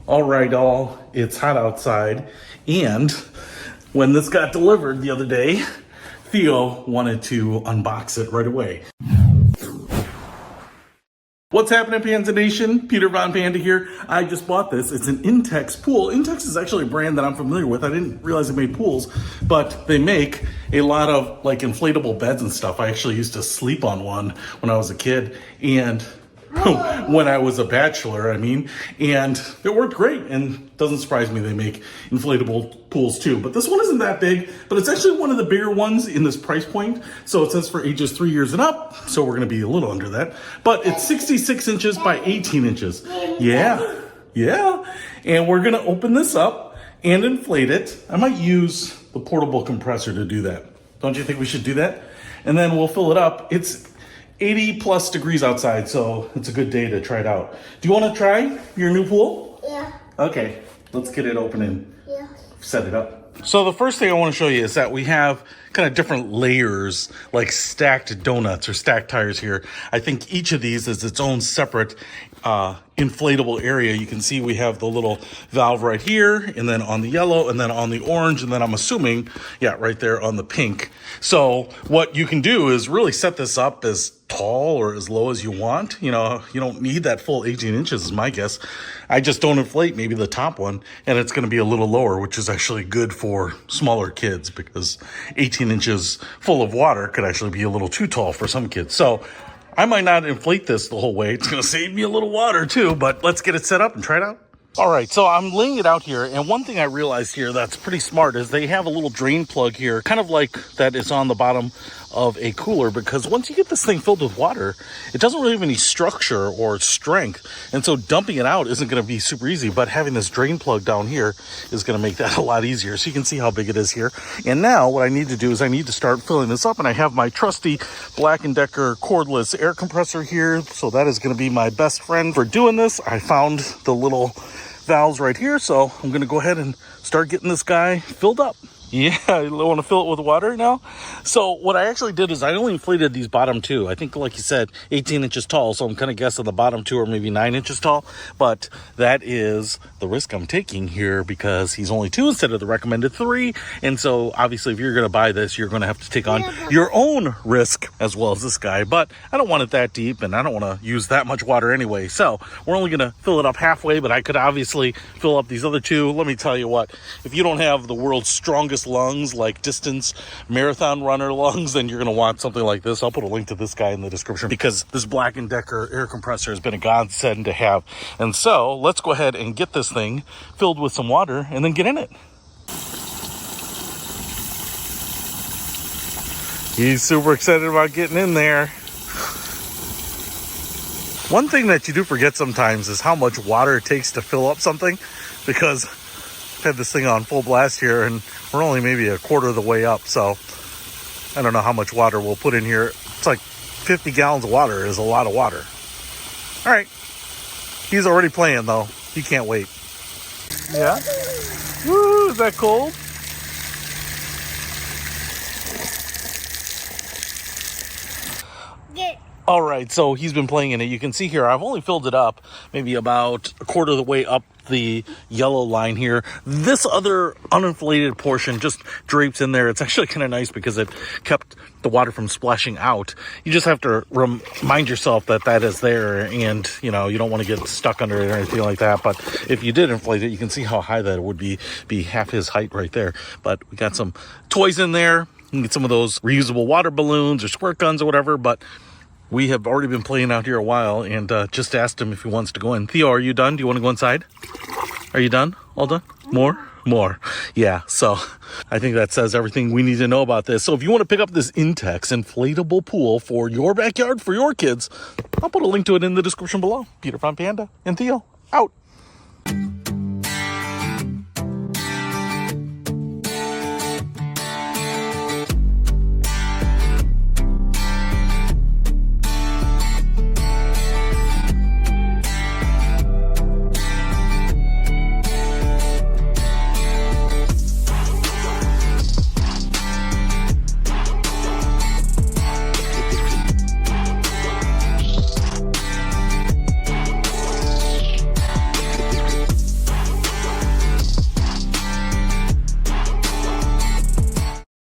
All right, all, it's hot outside, and when this got delivered the other day, Theo wanted to unbox it right away. What's happening, Panda Nation? Peter Von Panda here. I just bought this. It's an Intex pool. Intex is actually a brand that I'm familiar with. I didn't realize they made pools, but they make a lot of like inflatable beds and stuff. I actually used to sleep on one when I was a kid, and when I was a bachelor, and it worked great, and doesn't surprise me they make inflatable pools too. But this one isn't that big, but it's actually one of the bigger ones in this price point. So it says for ages 3 years and up, so we're gonna be a little under that. But it's 66 inches by 18 inches. Yeah. And we're gonna open this up and inflate it. I might use the portable compressor to do that. Don't you think we should do that? And then we'll fill it up. It's 80 plus degrees outside, so it's a good day to try it out. Do you want to try your new pool? Yeah. Okay, let's get it open and set it up. So the first thing I want to show you is that we have kind of different layers, like stacked donuts or stacked tires here. I think each of these is its own separate inflatable area. You can see we have the little valve right here, and then on the yellow, and then on the orange, and then I'm assuming, right there on the pink. So what you can do is really set this up as tall or as low as you want. You know, you don't need that full 18 inches is my guess. I just don't inflate maybe the top one, and it's going to be a little lower, which is actually good for smaller kids, because 18 inches full of water could actually be a little too tall for some kids. So I might not inflate this the whole way. It's going to save me a little water too, but let's get it set up and try it out. All right, so I'm laying it out here, and one thing I realized here that's pretty smart is they have a little drain plug here, kind of like that is on the bottom of a cooler, because once you get this thing filled with water, it doesn't really have any structure or strength, and so dumping it out isn't going to be super easy, but having this drain plug down here is going to make that a lot easier. So you can see how big it is here. And now what I need to do is I need to start filling this up, and I have my trusty Black+Decker cordless air compressor here, so that is going to be my best friend for doing this. I found the little valves right here, so I'm going to go ahead and start getting this guy filled up. Yeah, I want to fill it with water now. So what I actually did is I only inflated these bottom two. I think, like you said, 18 inches tall. So I'm kind of guessing the bottom two are maybe 9 inches tall. But that is the risk I'm taking here, because he's only 2 instead of the recommended 3. And so obviously if you're going to buy this, you're going to have to take on your own risk as well as this guy. But I don't want it that deep, and I don't want to use that much water anyway. So we're only going to fill it up halfway, but I could obviously fill up these other two. Let me tell you what, if you don't have the world's strongest lungs, like distance marathon runner lungs, then you're going to want something like this. I'll put a link to this guy in the description, because this Black+Decker air compressor has been a godsend to have. And so let's go ahead and get this thing filled with some water and then get in it. He's super excited about getting in there. One thing that you do forget sometimes is how much water it takes to fill up something, because I've had this thing on full blast here and we're only maybe a quarter of the way up, so I don't know how much water we'll put in here. It's like 50 gallons of water is a lot of water. All right, he's already playing though. He can't wait. Yeah? Woo, is that cold? All right, so he's been playing in it. You can see here, I've only filled it up maybe about a quarter of the way up the yellow line here. This other uninflated portion just drapes in there. It's actually kind of nice because it kept the water from splashing out. You just have to remind yourself that that is there, and you know, you don't want to get stuck under it or anything like that. But if you did inflate it, you can see how high that would be half his height right there. But we got some toys in there. You can get some of those reusable water balloons or squirt guns or whatever, but we have already been playing out here a while, and just asked him if he wants to go in. Theo, are you done? Do you want to go inside? Are you done? All done? More. Yeah, so I think that says everything we need to know about this. So if you want to pick up this Intex inflatable pool for your backyard, for your kids, I'll put a link to it in the description below. Peter Von Panda and Theo, out.